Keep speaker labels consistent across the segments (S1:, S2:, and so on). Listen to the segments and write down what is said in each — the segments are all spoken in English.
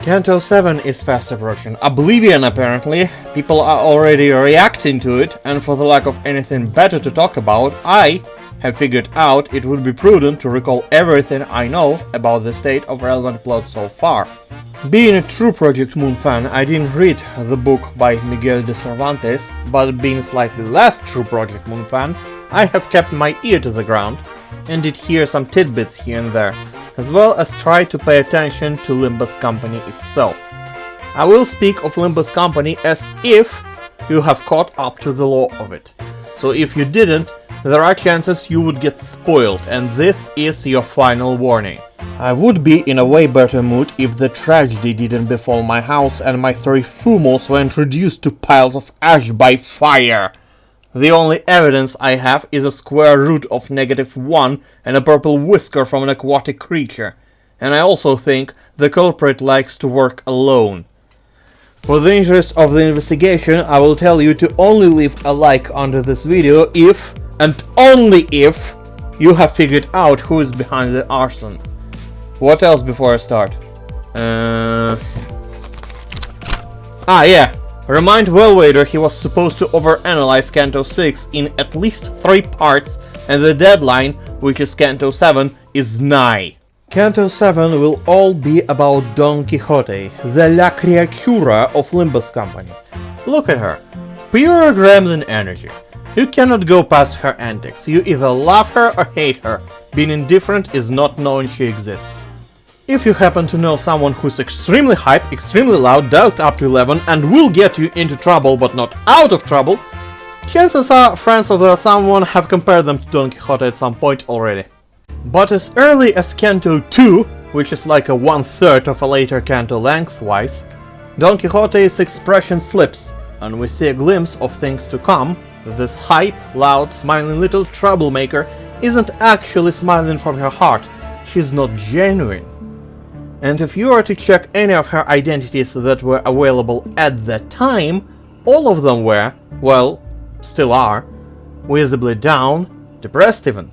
S1: Canto 7 is fast approaching. Oblivion, apparently. People are already reacting to it, and for the lack of anything better to talk about, I have figured out it would be prudent to recall everything I know about the state of relevant plot so far. Being a true Project Moon fan, I didn't read the book by Miguel de Cervantes, but being slightly less true Project Moon fan, I have kept my ear to the ground and did hear some tidbits here and there, as well as try to pay attention to Limbus Company itself. I will speak of Limbus Company as if you have caught up to the lore of it. So if you didn't, there are chances you would get spoiled, and this is your final warning. I would be in a way better mood if the tragedy didn't befall my house and my 3 Fumos were introduced to piles of ash by fire. The only evidence I have is a square root of -1 and a purple whisker from an aquatic creature, and I also think the culprit likes to work alone. For the interest of the investigation, I will tell you to only leave a like under this video if, and only if, you have figured out who is behind the arson. What else before I start? Yeah. Remind Wellwader he was supposed to overanalyze Canto 6 in at least 3 parts, and the deadline, which is Canto 7, is nigh. Canto 7 will all be about Don Quixote, the La Criatura of Limbus Company. Look at her. Pure gremlin energy. You cannot go past her antics. You either love her or hate her. Being indifferent is not knowing she exists. If you happen to know someone who's extremely hype, extremely loud, dialed up to 11, and will get you into trouble but not out of trouble, chances are friends of that someone have compared them to Don Quixote at some point already. But as early as Canto 2, which is like a 1/3 of a later Canto lengthwise, Don Quixote's expression slips, and we see a glimpse of things to come. This hype, loud, smiling little troublemaker isn't actually smiling from her heart. She's not genuine. And if you are to check any of her identities that were available at that time, all of them were, well, still are, visibly down, depressed even.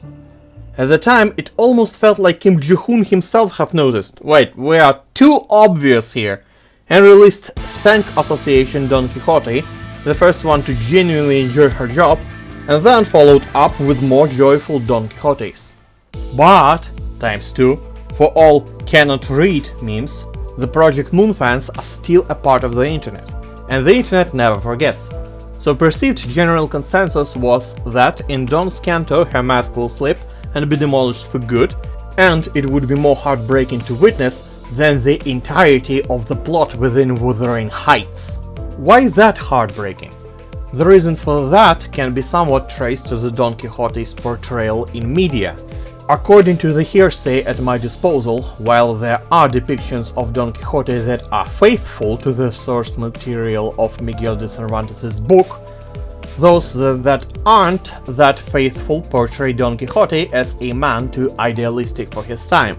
S1: At the time, it almost felt like Kim Ji-hoon himself have noticed, wait, we are too obvious here, and released Sank Association Don Quixote, the first one to genuinely enjoy her job, and then followed up with more joyful Don Quixotes. But, times 2, for all cannot read memes, the Project Moon fans are still a part of the internet, and the internet never forgets. So perceived general consensus was that in Don's Canto her mask will slip and be demolished for good, and it would be more heartbreaking to witness than the entirety of the plot within Wuthering Heights. Why that heartbreaking? The reason for that can be somewhat traced to the Don Quixote's portrayal in media. According to the hearsay at my disposal, while there are depictions of Don Quixote that are faithful to the source material of Miguel de Cervantes' book, those that aren't that faithful portray Don Quixote as a man too idealistic for his time,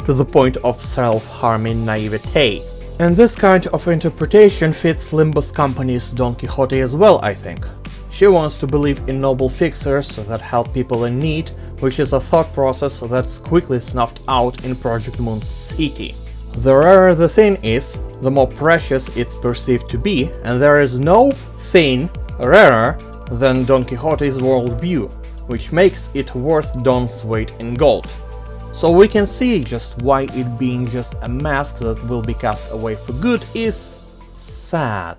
S1: to the point of self-harming naivete. And this kind of interpretation fits Limbus Company's Don Quixote as well, I think. She wants to believe in noble fixers that help people in need, which is a thought process that's quickly snuffed out in Project Moon's city. The rarer the thing is, the more precious it's perceived to be, and there is no thing rarer than Don Quixote's worldview, which makes it worth Don's weight in gold. So we can see just why it being just a mask that will be cast away for good is sad.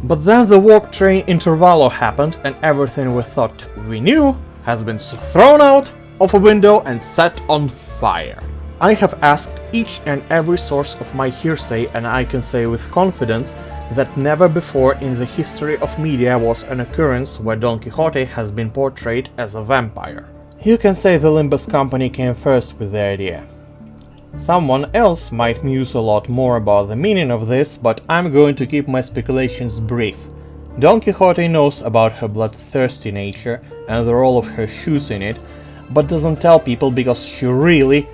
S1: But then the warp train intervallo happened, and everything we thought we knew has been thrown out of a window and set on fire. I have asked each and every source of my hearsay, and I can say with confidence that never before in the history of media was an occurrence where Don Quixote has been portrayed as a vampire. You can say the Limbus Company came first with the idea. Someone else might muse a lot more about the meaning of this, but I'm going to keep my speculations brief. Don Quixote knows about her bloodthirsty nature and the role of her shoes in it, but doesn't tell people because she really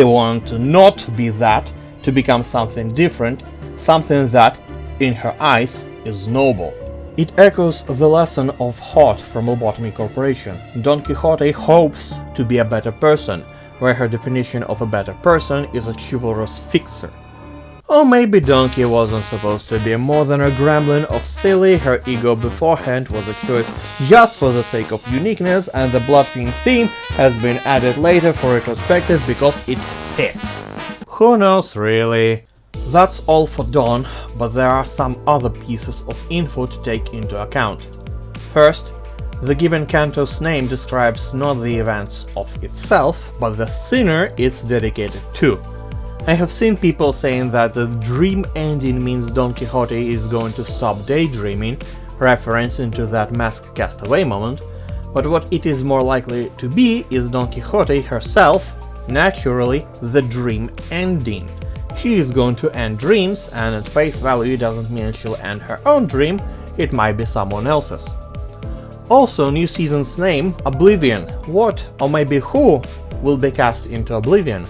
S1: wants to not be that, to become something different, something that, in her eyes, is noble. It echoes the lesson of Hot from Lobotomy Corporation. Don Quixote hopes to be a better person, where her definition of a better person is a chivalrous fixer. Or maybe Donkey wasn't supposed to be more than a gremlin of silly, her ego beforehand was a choice just for the sake of uniqueness, and the Blood Fiend theme has been added later for retrospective because it fits. Who knows really? That's all for Don, but there are some other pieces of info to take into account. First, the given Canto's name describes not the events of itself, but the sinner it's dedicated to. I have seen people saying that the dream ending means Don Quixote is going to stop daydreaming, referencing to that mask castaway moment, but what it is more likely to be is Don Quixote herself, naturally, the dream ending. She is going to end dreams, and at face value doesn't mean she'll end her own dream, it might be someone else's. Also, new season's name, Oblivion. What, or maybe who, will be cast into Oblivion?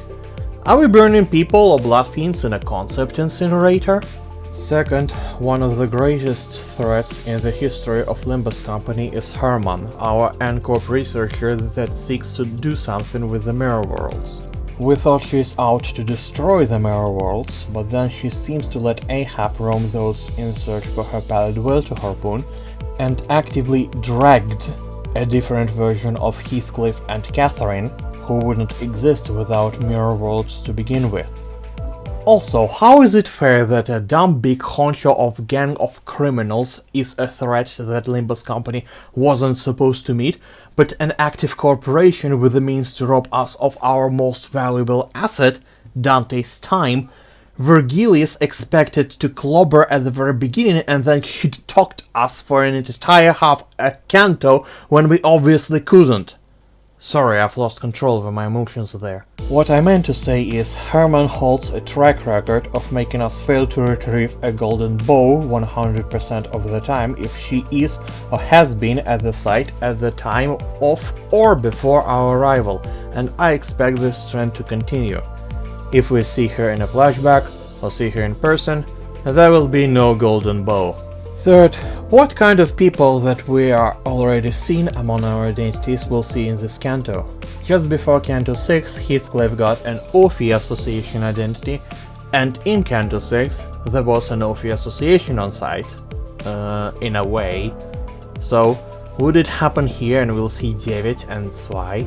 S1: Are we burning people or blood fiends in a concept incinerator? Second, one of the greatest threats in the history of Limbus Company is Hermann, our N-Corp researcher that seeks to do something with the mirror worlds. We thought she's out to destroy the mirror worlds, but then she seems to let Ahab roam those in search for her pallid will to harpoon, and actively dragged a different version of Heathcliff and Catherine, who wouldn't exist without mirror worlds to begin with. Also, how is it fair that a dumb big honcho of gang of criminals is a threat that Limbus Company wasn't supposed to meet, but an active corporation with the means to rob us of our most valuable asset, Dante's time, Vergilius expected to clobber at the very beginning and then shit-talked us for an entire half a Canto when we obviously couldn't. Sorry, I've lost control over my emotions there. What I meant to say is Hermann holds a track record of making us fail to retrieve a golden bow 100% of the time if she is or has been at the site at the time of or before our arrival, and I expect this trend to continue. If we see her in a flashback or see her in person, there will be no golden bow. Third, what kind of people that we are already seen among our identities will see in this Canto? Just before Canto 6, Heathcliff got an Ophi Association identity, and in Canto 6 there was an Ophi Association on site. In a way. So, would it happen here and we'll see David and Zwei?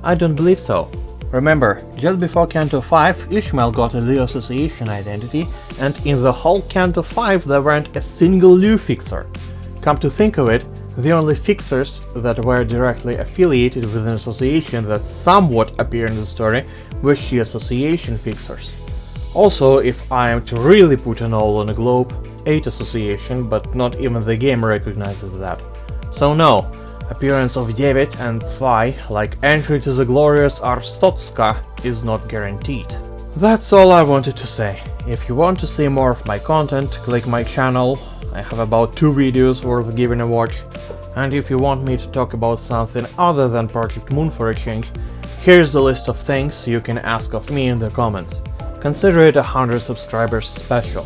S1: I don't believe so. Remember, just before Canto 5, Ishmael got a Leo Association identity, and in the whole Canto 5 there weren't a single Leo fixer. Come to think of it, the only fixers that were directly affiliated with an association that somewhat appear in the story were She Association fixers. Also, if I am to really put an all on a globe, 8 Association, but not even the game recognizes that. So no. Appearance of David and Zwei, like entry to the glorious Arstotzka, is not guaranteed. That's all I wanted to say. If you want to see more of my content, click my channel. I have about 2 videos worth giving a watch. And if you want me to talk about something other than Project Moon for a change, here's a list of things you can ask of me in the comments. Consider it a 100 subscribers special.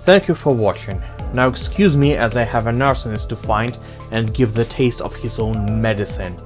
S1: Thank you for watching. Now excuse me as I have an arsonist to find and give the taste of his own medicine.